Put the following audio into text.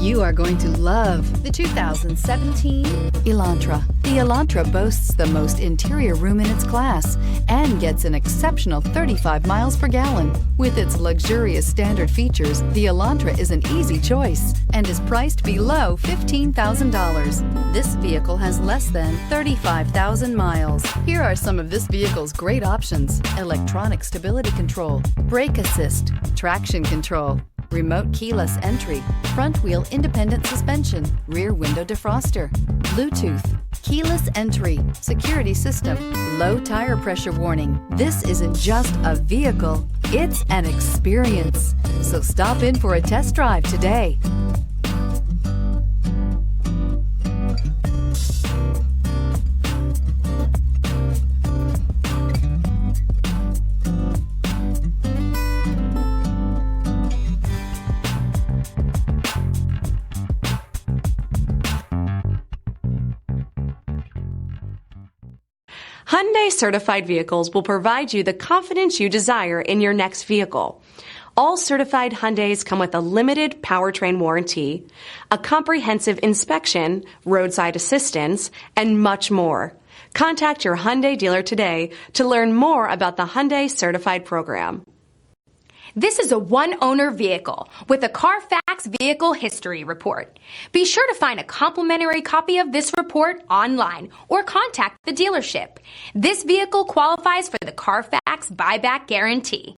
You are going to love the 2017 Elantra. The Elantra boasts the most interior room in its class and gets an exceptional 35 miles per gallon. With its luxurious standard features, the Elantra is an easy choice and is priced below $15,000. This vehicle has less than 35,000 miles. Here are some of this vehicle's great options: electronic stability control, brake assist, traction control, remote keyless entry, front wheel independent suspension, rear window defroster, Bluetooth, keyless entry, security system, low tire pressure warning. This isn't just a vehicle, it's an experience. So stop in for a test drive today. Hyundai certified vehicles will provide you the confidence you desire in your next vehicle. All certified Hyundais come with a limited powertrain warranty, a comprehensive inspection, roadside assistance, and much more. Contact your Hyundai dealer today to learn more about the Hyundai Certified program. This is a one-owner vehicle with a CARFAX Vehicle History Report. Be sure to find a complimentary copy of this report online or contact the dealership. This vehicle qualifies for the CARFAX Buyback Guarantee.